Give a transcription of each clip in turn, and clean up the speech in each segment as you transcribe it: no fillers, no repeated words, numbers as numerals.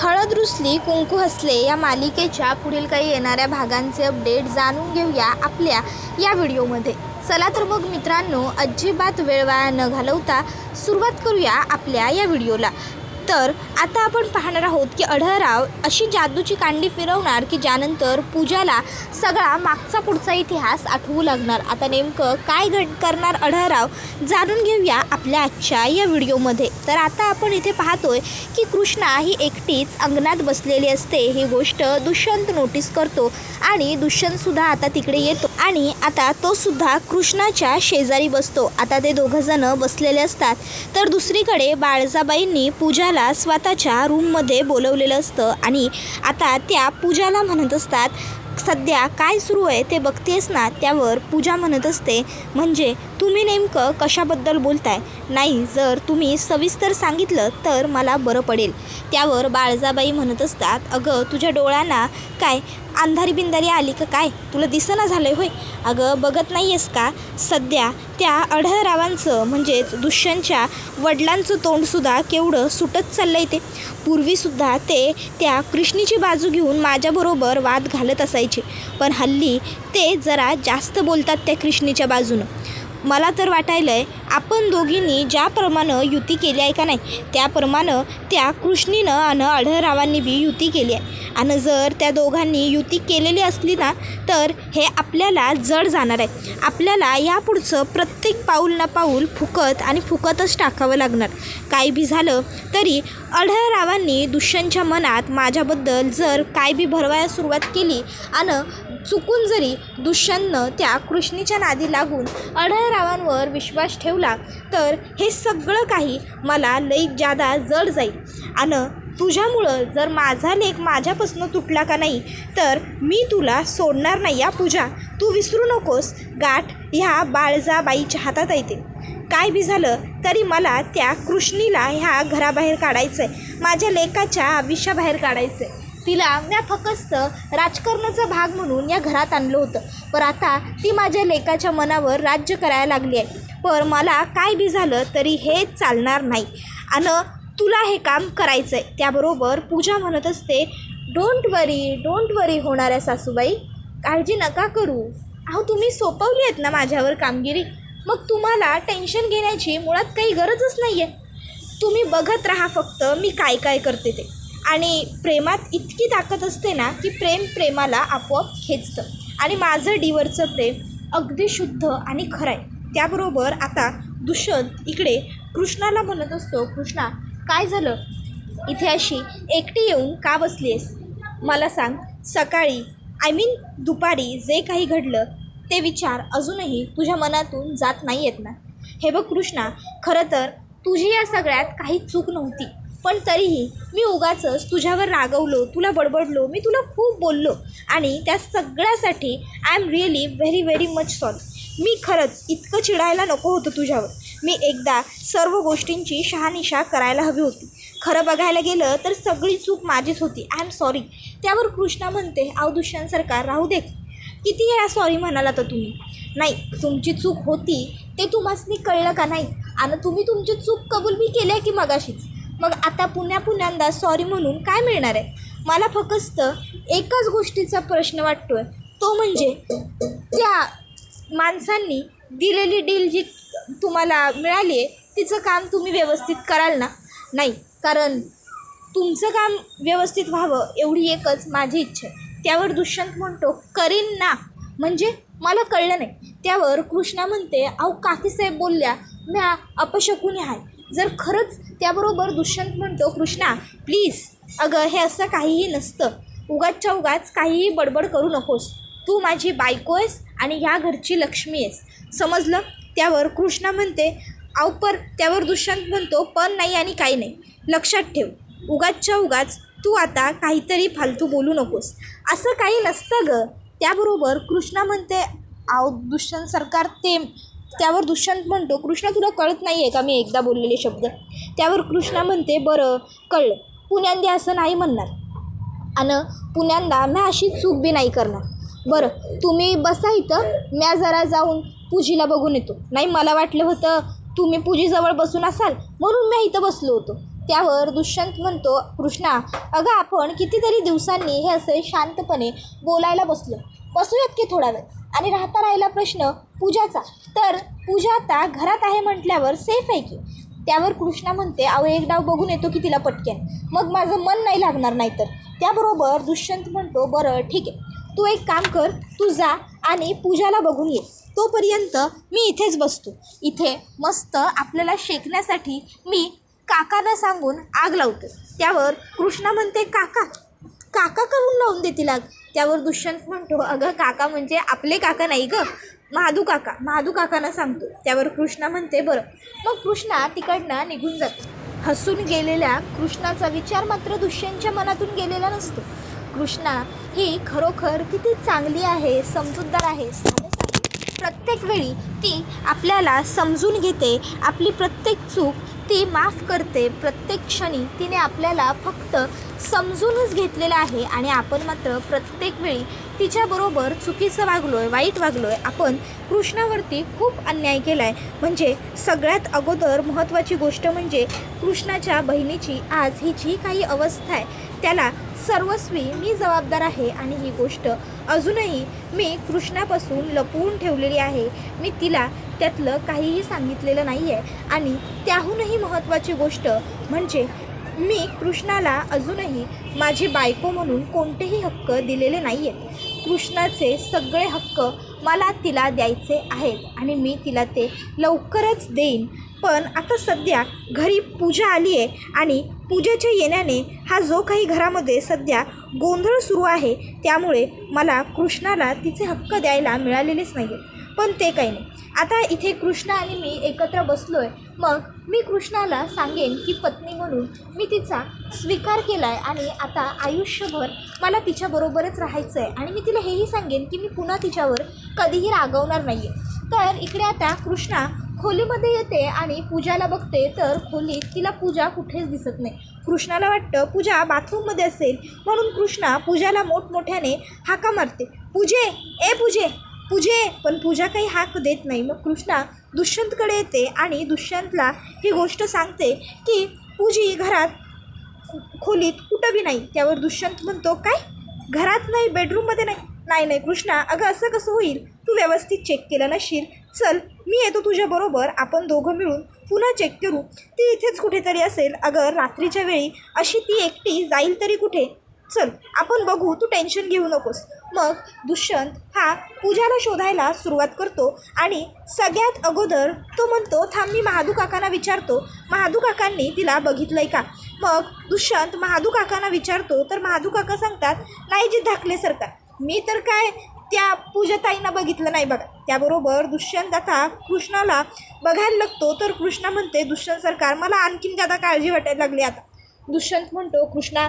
हळद रुसली कुंकू हसले या मालिकेच्या पुढील काही येणाऱ्या भागांचे अपडेट जाणून घेऊया आपल्या या व्हिडिओमध्ये। चला तर मग मित्रांनो, अजिबात वेळ वाया न घालवता सुरुवात करूया आपल्या या व्हिडिओला। तर आता आपण पाहणार आहोत की अढळराव अशी जादूची कांडी फिरवणार की ज्यानंतर पूजाला सगळा मागचा पुढचा इतिहास आठवू लागणार। आता नेमकं काय करणार अढळराव जाणून घेऊया आपल्या आजच्या या व्हिडिओमध्ये। तर आता आपण इथे पाहतोय की कृष्णा ही एकटीच अंगणात बसलेली असते। ही गोष्ट दुष्यंत नोटीस करतो आणि दुष्यंतसुद्धा आता तिकडे येतो आणि आता तो सुद्धा कृष्णाच्या शेजारी बसतो। आता ते दोघंजण बसलेले असतात तर दुसरीकडे बाळजाबाईंनी पूजाला स्वतःच्या रूममध्ये बोलवलेलं असतं आणि आता त्या पूजाला म्हणत असतात, सध्या काय सुरू आहे ते बघतेस ना। त्यावर पूजा म्हणत असते, म्हणजे तुम्ही नेमकं कशाबद्दल बोलताय? नाही, जर तुम्ही सविस्तर सांगितलं तर मला बरं पडेल। त्यावर बाळजाबाई म्हणत असतात, अगं तुझ्या डोळ्यांना काय अंधारी बिंदारी आली का काय? तुला दिसेना झालं होय? अगं बघत नाही आहेस का? सध्या त्या अढळरावांचं म्हणजेच दुष्यंतच्या वडिलांचं तोंडसुद्धा केवढं सुटत चाललं आहे ते। पूर्वीसुद्धा ते त्या कृष्णीची बाजू घेऊन माझ्याबरोबर वाद घालत असायचे, पण हल्ली ते जरा जास्त बोलतात त्या कृष्णीच्या बाजूनं। मला तर वाटायलं आहे आपण दोघींनी ज्याप्रमाणे युती केली आहे का नाही, त्याप्रमाणे त्या कृष्णीनं आणि अढळरावांनी बी युती केली आहे। आणि जर त्या दोघांनी युती केलेली असली ना तर हे आपल्याला जड जाणार आहे। आपल्याला यापुढचं प्रत्येक पाऊल ना पाऊल फुकत आणि फुकतच टाकावं लागणार। काही बी झालं तरी अढळरावांनी दुष्यंतच्या मनात माझ्याबद्दल जर काय बी भरवायला सुरुवात केली आणि चुकून जरी दुष्यंतनं त्या कृष्णीच्या नादी लागून अढळरावांवर विश्वास ठेवला तर हे सगळं काही मला लई जादा जड जाईल। आणि तुझ्यामुळं जर माझा लेक माझ्यापासून तुटला का नाही तर मी तुला सोडणार नाही या पूजा। तू विसरू नकोस, गाठ ह्या बाळजाबाईच्या हातात येते। काय बी झालं तरी मला त्या कृष्णीला ह्या घराबाहेर काढायचं आहे, माझ्या लेकाच्या आयुष्याबाहेर काढायचं आहे। तिला मी फक्त राजकारणाचा भाग म्हणून या घरात आणलं होतं, पण आता ती माझ्या लेकाच्या मनावर राज्य करायला लागली आहे। पण मला काय बी झालं तरी हे चालणार नाही आणि तुला हे काम करायचं आहे। त्याबरोबर पूजा म्हणत असते, डोंट वरी होणाऱ्या सासूबाई, काळजी नका करू। अहो तुम्ही सोपवली आहेत ना माझ्यावर कामगिरी, मग तुम्हाला टेन्शन घेण्याची मुळात काही गरजच नाही आहे। तुम्ही बघत राहा फक्त मी काय काय करते ते। आणि प्रेमात इतकी ताकद असते ना की प्रेम प्रेमाला आपोआप खेचतं आणि माझं डीवरचं प्रेम अगदी शुद्ध आणि खरं आहे। त्याबरोबर आता दुष्यंत इकडे कृष्णाला म्हणत असतो, कृष्णा काय झालं? इथे अशी एकटी येऊन का बसली आहेस? मला सांग, सकाळी दुपारी जे काही घडलं ते विचार अजूनही तुझ्या मनातून जात नाही आहेत ना? हे बघ कृष्णा, खरं तर तुझी या सगळ्यात काही चूक नव्हती, पण तरीही मी उगाचच तुझ्यावर रागवलो, तुला बडबडलो, मी तुला खूप बोललो आणि त्या सगळ्यासाठी I am really very much sorry. मी खरंच इतकं चिडायला नको होतं तुझ्यावर। मी एकदा सर्व गोष्टींची शहानिशा करायला हवी होती। खरं बघायला गेलं तर सगळी चूक माझीच होती, आय एम सॉरी। त्यावर कृष्णा म्हणते, अहो दुष्यंत सरकार राहू दे, किती वेळा सॉरी म्हणाला तर तुम्ही? नाही, तुमची चूक होती ते तुम्हासनी कळलं का नाही? आणि तुम्ही तुमची चूक कबूल बी केली आहे की मगाशीच। मग आता पुन्हा सॉरी म्हणून काय मिळणार आहे? मला फक्त एकच गोष्टीचा प्रश्न वाटतोय, तो म्हणजे त्या माणसांनी दिलेली डील जी तुम्हाला मिळाली आहे तिचं काम तुम्ही व्यवस्थित कराल ना? नाही, कारण तुमचं काम व्यवस्थित व्हावं एवढी एकच माझी इच्छा आहे। त्यावर दुष्यंत म्हणतो, करीन ना, म्हणजे मला कळलं नाही। त्यावर कृष्णा म्हणते, अहो काकीसाहेब बोलल्या म्या अपशकुनी आहे जर खरंच। त्याबरोबर दुष्यंत म्हणतो, कृष्णा प्लीज, अगं हे असं काहीही नसतं, उगाच काहीही बडबड करू नकोस। तू माझी बायको आहेस आणि ह्या घरची लक्ष्मी आहेस, समजलं? त्यावर कृष्णा म्हणते, त्यावर दुष्यंत म्हणतो, पण नाही आणि काही नाही, लक्षात ठेव, उगाच तू आता काहीतरी फालतू बोलू नकोस, असं काही नसतं गं। त्याबरोबर कृष्णा म्हणते, दुष्यंत सरकार ते। त्यावर दुष्यंत म्हणतो, कृष्णा तुला कळत नाही आहे का मी एकदा बोललेले शब्द? त्यावर कृष्णा म्हणते, बरं कळलं, पुण्यांदा असं नाही म्हणणार आणि पुण्यांदा मी अशी चूक बी नाही करणार। बरं तुम्ही बसा इथं, म्या जरा जाऊन पूजीला बघून येतो। नाही, मला वाटलं होतं तुम्ही पूजीजवळ बसून असाल म्हणून मी इथं बसलो होतो। त्यावर दुष्यंत म्हणतो, कृष्णा अगं आपण कितीतरी दिवसांनी हे असे शांतपणे बोलायला बसूयात की थोडा वेळ. आणि राहिला प्रश्न पूजाचा, तर पूजा आता घरात आहे म्हटल्यावर सेफ आहे की. त्यावर कृष्णा म्हणते, अहो एक डाव बघून येतो की तिला पटकन, मग माझं मन नाही लागणार नाही तर. त्याबरोबर दुष्यंत म्हणतो, बरं ठीक आहे, तू एक काम कर, तू जा आणि पूजाला बघून ये, तोपर्यंत मी इथेच बसतो. इथे मस्त आपल्याला शेकण्यासाठी मी काकांना सांगून आग लावतो. त्यावर कृष्णा म्हणते, काका करून लावून देतील आग. त्यावर दुष्यंत म्हणतो, अगं काका म्हणजे आपले काका नाही गं, महादू काकांना सांगतो. त्यावर कृष्णा म्हणते, बरं. मग कृष्णा तिकडनं निघून जातो. हसून गेलेल्या कृष्णाचा विचार मात्र दुष्यंतच्या मनातून गेलेला नसतो. कृष्णा ही खरोखर किती चांगली आहे, समजूतदार आहे. प्रत्येक वेळी ती आपल्याला समजून घेते, आपली प्रत्येक चूक ती माफ करते. प्रत्येक क्षणी तिने आपल्याला फक्त समजूनच घेतलेलं आहे आणि आपण मात्र प्रत्येक वेळी तिच्याबरोबर चुकीचं वागलोय, वाईट वागलोय. आपण कृष्णावरती खूप अन्याय केला आहे. म्हणजे सगळ्यात अगोदर महत्त्वाची गोष्ट म्हणजे कृष्णाच्या बहिणीची आज ही जी काही अवस्था आहे त्याला सर्वस्वी मी जबाबदार आहे. आणि ही गोष्ट अजूनही मी कृष्णापासून लपवून ठेवलेली आहे. मी तिला त्यातलं काहीही सांगितलेलं नाही आहे. आणि त्याहूनही महत्त्वाची गोष्ट म्हणजे मी कृष्णाला अजूनही माझी बायको म्हणून कोणतेही हक्क दिलेले नाही आहेत. कृष्णाचे सगळे हक्क मला तिला द्यायचे आहेत आणि मी तिला ते लवकरच देईन. पण आता सध्या घरी पूजा आली आहे आणि पूजेच्या येण्याने हा जो काही घरामध्ये सध्या गोंधळ सुरू आहे त्यामुळे मला कृष्णाला तिचे हक्क द्यायला मिळालेलेच नाही आहेत. पण ते काही नाही, आता इथे कृष्णा आणि मी एकत्र बसलो आहे. मग मी कृष्णाला सांगेन की पत्नी म्हणून मी तिचा स्वीकार केला आहे आणि आता आयुष्यभर मला तिच्याबरोबरच राहायचं आहे. आणि मी तिला हेही सांगेन की मी पुन्हा तिच्यावर कधीही रागवणार नाही आहे. तर इकडे आता कृष्णा खोलीमध्ये येते आणि पूजाला बघते, तर खोलीत तिला पूजा कुठेच दिसत नाही. कृष्णाला वाटतं पूजा बाथरूममध्ये असेल, म्हणून कृष्णा पूजाला मोठमोठ्याने हाका मारते, पूजे. पण पूजा काही हाक देत नाही. मग कृष्णा दुष्यंतकडे येते आणि दुष्यंतला ही गोष्ट सांगते की पूजी घरात खोलीत कुठं बी नाही. त्यावर दुष्यंत म्हणतो, काय घरात नाही, बेडरूममध्ये नाही कृष्णा, अगं असं कसं होईल, तू व्यवस्थित चेक केलं नशील, चल मी येतो तुझ्याबरोबर, आपण दोघं मिळून पुन्हा चेक करू, ती इथेच कुठेतरी असेल. अगं रात्रीच्या वेळी अशी ती एकटी जाईल तरी कुठे, चल आपण बघू, तू टेन्शन घेऊ नकोस. मग दुष्यंत हा पूजाला शोधायला सुरुवात करतो आणि सगळ्यात अगोदर तो म्हणतो, थांब मी महादू काकांना विचारतो, महादू काकांनी तिला बघितलंय का. मग दुष्यंत महादू काकांना विचारतो, तर महादू काका सांगतात, नाही जी धाकले सरकार, मी तर काय त्या पूजाताईंना बघितलं नाही बघा. त्याबरोबर दुष्यंत आता कृष्णाला बघायला लागतो, तर कृष्णा म्हणते, दुष्यंत सरकार मला आणखीन जादा काळजी वाटायला लागली. आता दुष्यंत म्हणतो, कृष्णा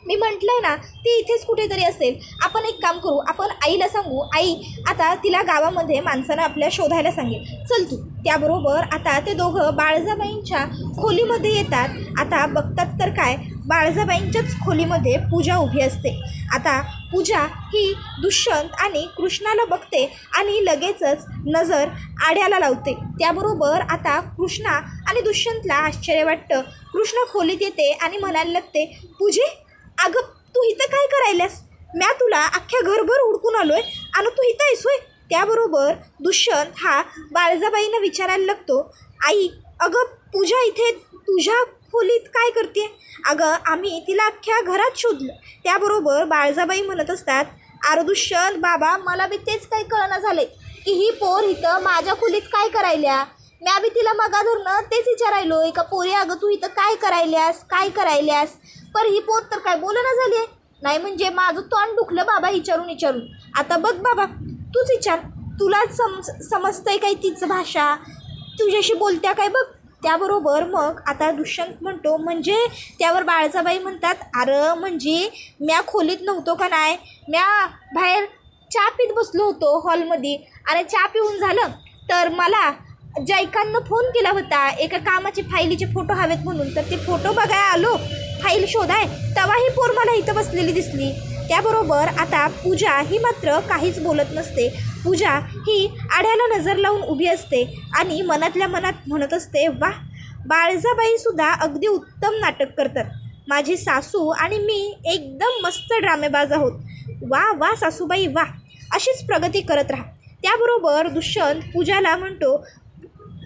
मी म्हटलंय ना ती इथेच कुठेतरी असेल, आपण एक काम करू, आपण आईला सांगू, आई आता तिला गावामध्ये माणसानं आपल्या शोधायला सांगेल, चल तू. त्याबरोबर आता ते दोघं बाळजाबाईंच्या खोलीमध्ये येतात. आता बघतात तर काय, बाळजाबाईंच्याच खोलीमध्ये पूजा उभी असते. आता पूजा ही दुष्यंत आणि कृष्णाला बघते आणि लगेचच नजर आड्याला लावते. त्याबरोबर आता कृष्णा आणि दुष्यंतला आश्चर्य वाटतं. कृष्ण खोलीत येते आणि म्हणायला लागते, पूजे अगं तू इथं काय करायल्यास, म्या तुला अख्ख्या घरभर हुडकून आलोय आणि तू इथं आहेस होय. त्याबरोबर दुष्यंत हा बाळजाबाईंना विचारायला लागतो, आई अगं पूजा इथे तुझ्या खोलीत काय करते. अगं आम्ही तिला अख्ख्या घरात शोधलं. त्याबरोबर बाळजाबाई म्हणत असतात, अरे दुष्यंत बाबा, मला बी तेच काही कळना झाले की ही पोर इथं माझ्या खोलीत काय करायल्या. म्या बी तिला मगा धरणं तेच विचारायलो, का पोरी अगं तू इथं काय करायल्यास. पर ही पोर तर काय बोलना झाली आहे. नाही म्हणजे माझं तोंड दुखलं बाबा विचारून. आता बघ बाबा तूच विचार, तुलाच समजतंय काय तिचं भाषा, तुझ्याशी बोलत्या काय बघ. त्याबरोबर मग आता दुष्यंत म्हणतो, म्हणजे त्यावर बाळजाबाई म्हणतात, अरे म्हणजे म्या खोलीत नव्हतो का नाही, म्या बाहेर चहा पीत बसलो होतो हॉलमध्ये आणि चहा पिऊन झालं तर मला जयकांना फोन केला होता एका कामाचे फाईलीचे फोटो हवेत म्हणून, तर ते फोटो बघाय आलो, फाईल शोधाय, तेव्हा ही पोर मला इथं बसलेली दिसली. त्याबरोबर आता पूजा ही मात्र काहीच बोलत नसते. पूजा ही आड्याला नजर लावून उभी असते आणि मनातल्या मनात म्हणत असते, वाह बाळजाबाईसुद्धा अगदी उत्तम नाटक करतात. माझी सासू आणि मी एकदम मस्त ड्रामेबाज आहोत. वा वा सासूबाई वा, अशीच प्रगती करत राहा. त्याबरोबर दुष्यंत पूजाला म्हणतो,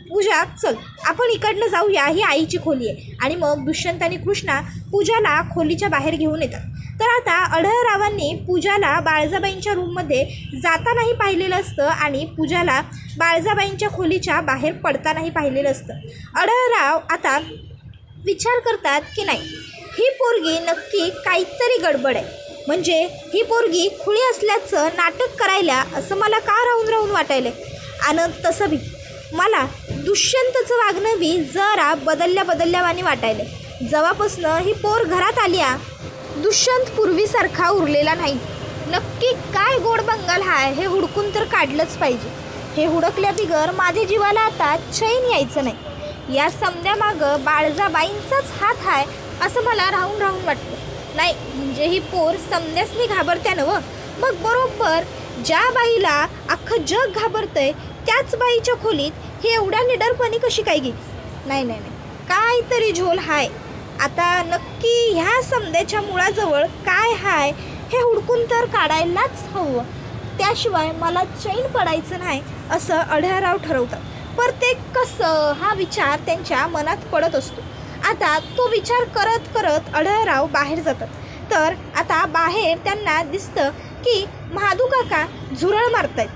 पूजा चल आपण इकडनं जाऊया, ही आईची खोली आहे. आणि मग दुष्यंत आणि कृष्णा पूजाला खोलीच्या बाहेर घेऊन येतात. तर आता अढळरावांनी पूजाला बाळजाबाईंच्या रूममध्ये जातानाही पाहिलेलं असतं आणि पूजाला बाळजाबाईंच्या खोलीच्या बाहेर पडतानाही पाहिलेलं असतं. अढळराव आता विचार करतात की नाही, ही पोरगी नक्की काहीतरी गडबड आहे. म्हणजे ही पोरगी खुळी असल्याचं नाटक करायला असं मला का राहून राहून वाटायलं. आणि तसं बी मला दुष्यंतचं वागणं बी जरा बदलल्यावानी वाटायलं. जेव्हापासनं ही पोर घरात आली दुष्यंत पूर्वीसारखा उरलेला नाही. नक्की काय गोड बंगाल हाय हे हुडकून तर काढलंच पाहिजे. हे हुडकल्या बिगर माझ्या जीवाला आता चैन यायचं नाही. या समद्यामागं बाळजाबाईंचाच हात आहे असं मला राहून राहून वाटतं. नाही म्हणजे ही पोर समद्यासनी घाबरत्या नवं. मग बरोबर ज्या बाईला अख्खं जग घाबरतंय त्याच बाईच्या खोलीत हे एवढ्या निडरपणे कशी काय गेली. नाही काहीतरी झोल हाय. आता नक्की ह्या समद्याच्या मुळाजवळ काय हाय हे हुडकून तर काढायलाच हवं. त्याशिवाय मला चैन पडायचं नाही असं अढळराव ठरवतात. पर ते कसं हा विचार त्यांच्या मनात पडत असतो. आता तो विचार करत करत अढळराव बाहेर जातात. तर आता बाहेर त्यांना दिसतं की महादू काका झुरळ मारतायत.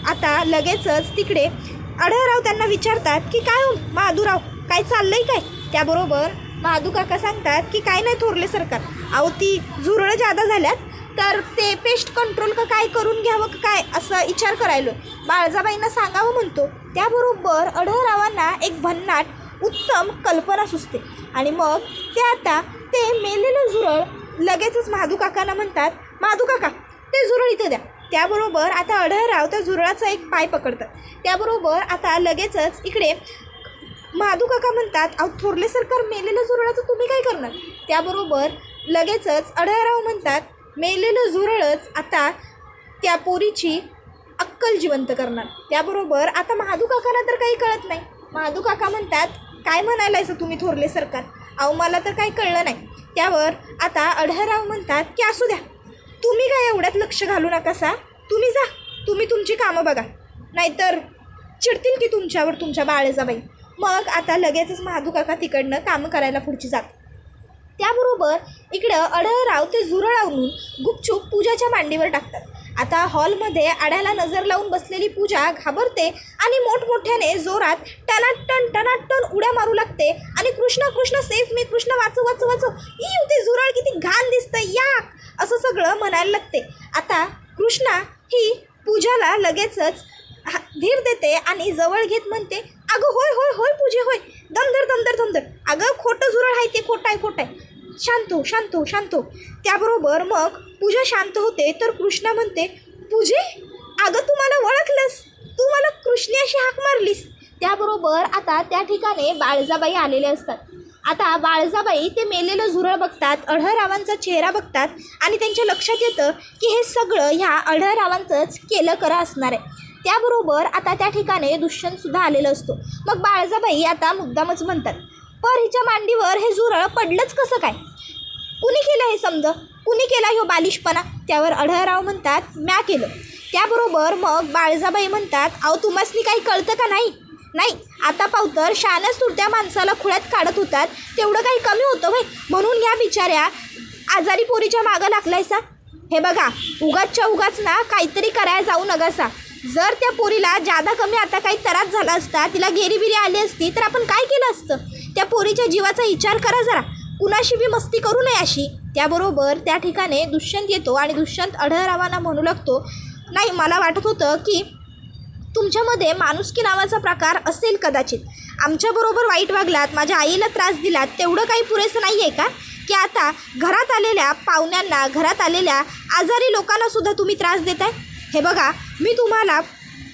आता लगेचच तिकडे अढळराव त्यांना विचारतात की काय हो महादूराव, काय चाललंय काय. त्याबरोबर महादू काका सांगतात की काय नाही थोरले सरकार, अहो ती झुरळं जादा झाल्यात तर ते पेस्ट कंट्रोल का काय करून घ्यावं का काय असं विचार करायलो. बाळजाबाईंना सांगावं म्हणतो. त्याबरोबर अढळरावांना एक भन्नाट उत्तम कल्पना सुचते आणि मग ते मेलेलं झुरळ लगेचच महादू काकांना म्हणतात, महादू काका ते झुरळ इथं द्या. त्याबरोबर आता अढळराव त्या झुरळाचा एक पाय पकडतात. त्याबरोबर आता लगेचच इकडे महादू काका म्हणतात, अहो थोरले सरकार मेलेलं झुरळाचं तुम्ही काय करणार. त्याबरोबर लगेचच अढळराव म्हणतात, मेलेलं झुरळच आता त्या पोरीची अक्कल जिवंत करणार. त्याबरोबर आता महादू काकांना तर काही कळत नाही. महादू काका म्हणतात, काय म्हणायलायचं तुम्ही थोरले सरकार, अहो मला तर काही कळलं नाही. त्यावर आता अढळराव म्हणतात की असू द्या, तुम्ही काय एवढ्यात लक्ष घालू नकासा, तुम्ही जा, तुम्ही तुमची कामं बघा, नाहीतर चिडतील की तुमच्यावर तुमच्या बाळजाबाई. मग आता लगेचच महादू काका तिकडनं कामं करायला पुढची जातात. त्याबरोबर इकडं अढळराव ते झुरळ आणून गुपचूप पूजाच्या मांडीवर टाकतात. आता हॉलमध्ये आड्याला नजर लावून बसलेली पूजा घाबरते आणि मोठमोठ्याने जोरात टनाटन उड्या मारू लागते आणि कृष्ण सेफ मी, कृष्ण वाचव ई ते झुरळ किती घाण दिसतं याक असं सगळं म्हणायला लागते. आता कृष्णा ही पूजाला लगेचच धीर देते आणि जवळ घेत म्हणते, अगं होय पूजे होय, दमदर अगं खोटं झुरळ आहे ते, खोटं आहे, शांत हो. त्याबरोबर मग पूजा शांत होते. तर कृष्णा म्हणते, पूजे अगं तू मला ओळखलंस, तू मला कृष्णी अशी हाक मारलीस. त्याबरोबर आता त्या ठिकाणी बाळजाबाई आलेले असतात. आता बाळजाबाई ते मेलेलं झुरळ बघतात, अढळरावांचा चेहरा बघतात आणि त्यांच्या लक्षात येतं की हे सगळं ह्या अढळरावांचंच केलं करा असणार आहे. त्याबरोबर आता त्या ठिकाणी दुष्यंतसुद्धा आलेलं असतो. मग बाळजाबाई आता मुद्दामच म्हणतात, पर हिच्या मांडीवर हे झुरळ पडलंच कसं काय, कुणी केलं हे समजा, कुणी केला ह्यो बालिशपणा. त्यावर अढळराव म्हणतात, म्या केलं. त्याबरोबर मग बाळजाबाई म्हणतात, अहो तुम्हासनी काही कळतं का नाही. आता पावतर शानच तुरत्या माणसाला खुळ्यात काढत होतात तेवढं काही कमी होतं भाई, म्हणून या बिचाऱ्या आजारी पोरीच्या मागं लागलायसा. हे बघा उगाच ना काहीतरी करायला जाऊ नकासा. जर त्या पोरीला जादा कमी आता काही त्रास झाला असता, तिला गेरीबिरी आली असती तर आपण काय केलं असतं. त्या पोरीच्या जीवाचा विचार करा जरा, कुणाशी बी मस्ती करू नये अशी. त्याबरोबर त्या ठिकाणी दुष्यंत येतो आणि दुष्यंत अढळरावांना म्हणू लागतो, नाही मला वाटत होतं की तुमच्यामध्ये माणुसकी नावाचा प्रकार असेल कदाचित. आमच्याबरोबर वाईट वागलात, माझ्या आईला त्रास दिलात, तेवढं काही पुरेसं नाही आहे का की आता घरात आलेल्या पाहुण्यांना, घरात आलेल्या आजारी लोकांनासुद्धा तुम्ही त्रास देताय. हे बघा मी तुम्हाला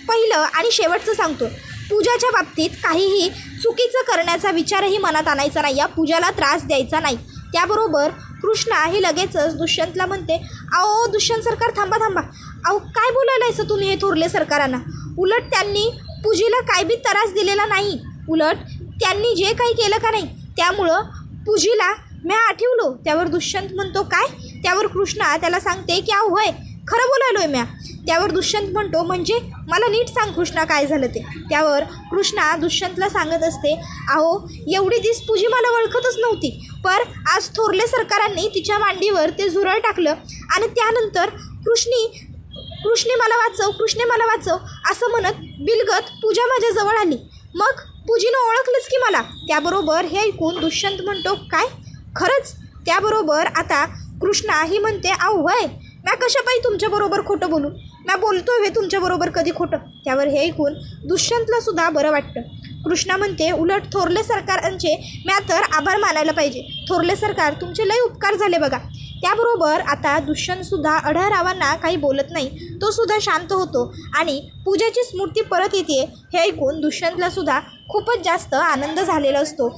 पहिलं आणि शेवटचं सांगतो, पूजाच्या बाबतीत काहीही चुकीचं करण्याचा विचारही मनात आणायचा नाही, या पूजाला त्रास द्यायचा नाही. त्याबरोबर कृष्णा ही लगेचच दुष्यंतला म्हणते, अहो दुष्यंत सरकार थांबा, अहो काय बोलायलायचं तुम्ही हे थोरले सरकारांना. उलट त्यांनी पूजेला काय बी त्रास दिलेला नाही, उलट त्यांनी जे काही केलं का नाही त्यामुळं पूजीला मी आठवलो. त्यावर दुष्यंत म्हणतो काय? त्यावर कृष्णा त्याला सांगते की अहो होय खरं बोलायलोय म्या. त्यावर दुष्यंत म्हणतो म्हणजे मला नीट सांग कृष्णा काय झालं ते. त्यावर कृष्णा दुष्यंतला सांगत असते अहो एवढी दिस पूजी मला ओळखतच नव्हती, पर आज थोरले सरकारांनी तिच्या मांडीवर ते झुरळ टाकलं आणि त्यानंतर कृष्णी मला वाचव असं म्हणत बिलगत पूजा माझ्याजवळ आली. मग पूजीनं ओळखलंच की मला. त्याबरोबर हे ऐकून दुष्यंत म्हणतो काय खरंच? त्याबरोबर आता कृष्णा ही म्हणते अहो होय म्या कशापायी तुमच्याबरोबर खोटं बोलू, म्या बोलतोय हे तुमच्याबरोबर कधी खोटं. त्यावर हे ऐकून दुष्यंतला सुद्धा बरं वाटतं. कृष्णा म्हणते उलट थोरले सरकारांचे म्या तर आभार मानायला पाहिजे. थोरले सरकार तुमचे लय उपकार झाले बघा. त्याबरोबर आता दुष्यंतसुद्धा आढळरावांना काही बोलत नाही, तो सुद्धा शांत होतो आणि पूजाची स्मृती परत येते. हे ऐकून दुष्यंतलासुद्धा खूपच जास्त आनंद झालेला असतो.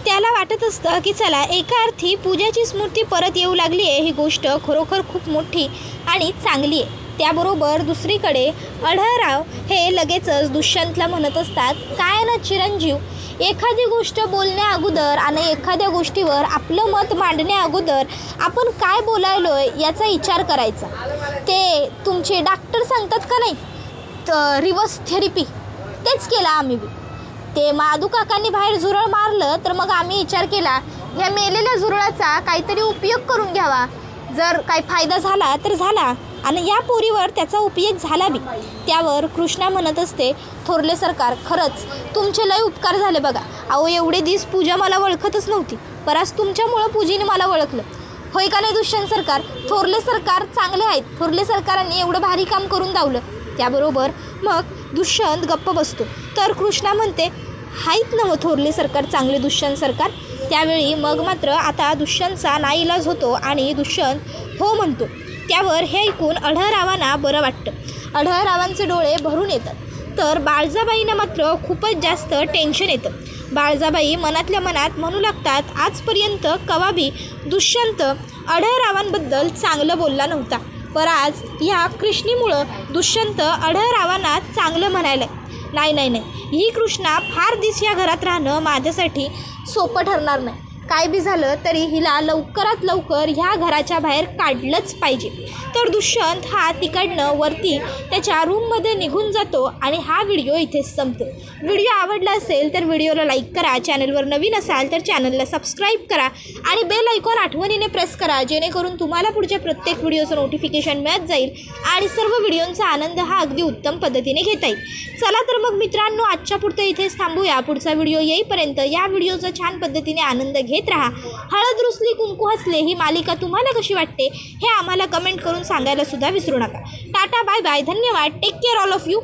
त्याला वाटत असतं की चला एका अर्थी पूजाची स्मृती परत येऊ लागली आहे, ही गोष्ट खरोखर खूप मोठी आणि चांगली आहे. त्याबरोबर दुसरीकडे आढळराव हे लगेचच दुष्यंतला म्हणत असतात काय ना चिरंजीव, एखादी गोष्ट बोलण्या अगोदर आणि एखाद्या गोष्टीवर आपलं मत मांडण्या अगोदर आपण काय बोलायलोय याचा विचार करायचा. ते तुमचे डॉक्टर सांगतात का नाही तर रिव्हर्स थेरपी, तेच केलं आम्ही बी. ते माधू काकांनी बाहेर झुरळ मारलं तर मग आम्ही विचार केला ह्या मेलेल्या झुरळाचा काहीतरी उपयोग करून घ्यावा. जर काही फायदा झाला तर झाला आणि या पोरीवर त्याचा उपयोग झाला बी. त्यावर कृष्णा म्हणत असते थोरले सरकार खरंच तुमचे लय उपकार झाले बघा. अहो एवढे दिवस पूजा मला ओळखतच नव्हती, पर आज तुमच्यामुळं पूजीने मला ओळखलं. होय का नाही दुष्यंत सरकार? थोरले सरकार चांगले आहेत, थोरले सरकारांनी एवढं भारी काम करून दावलं. त्याबरोबर मग दुष्यंत गप्प बसतो. तर कृष्णा म्हणते आहेत ना थोरले सरकार चांगले दुष्यंत सरकार. त्यावेळी मग मात्र आता दुष्यंतचा नाईलाज होतो आणि दुष्यंत हो म्हणतो. त्यावर हे ऐकून आढळरावांना बरं वाटतं. आढळरावांचे डोळे भरून येतात. तर बाळजाबाईंना मात्र खूपच जास्त टेन्शन येतं. बाळजाबाई मनातल्या मनात म्हणू लागतात आजपर्यंत कवाबी दुष्यंत आढळरावांबद्दल चांगलं बोलला नव्हता, पर आज ह्या कृष्णीमुळं दुष्यंत आढळरावांना चांगलं म्हणायला नाही ही कृष्णा फार दिस या घरात राहणं माझ्यासाठी सोपं ठरणार नाही. काय बी झालं तरी हिला लवकरात लवकर ह्या घराच्या बाहेर काढलंच पाहिजे. तर दुष्यंत हा तिकडनं वरती त्याच्या रूममध्ये निघून जातो आणि हा व्हिडिओ इथेच संपतो. व्हिडिओ आवडला असेल तर व्हिडिओला लाईक करा, चॅनलवर नवीन असाल तर चॅनलला सबस्क्राईब करा आणि बेल आयकॉन आठवणीने प्रेस करा, जेणेकरून तुम्हाला पुढच्या प्रत्येक व्हिडिओचं नोटिफिकेशन मिळत जाईल आणि सर्व व्हिडिओंचा आनंद हा अगदी उत्तम पद्धतीने घेता येईल. चला तर मग मित्रांनो आजच्या पुरतं इथेच थांबूया. पुढचा व्हिडिओ येईपर्यंत या व्हिडिओचा छान पद्धतीने आनंद घेत राहा. हळद रुसली कुंकू हसले ही मालिका तुम्हाला कशी वाटते हे आम्हाला कमेंट करून सांगायला सुद्धा विसरू नका. टाटा बाय बाय, धन्यवाद, take care all of you.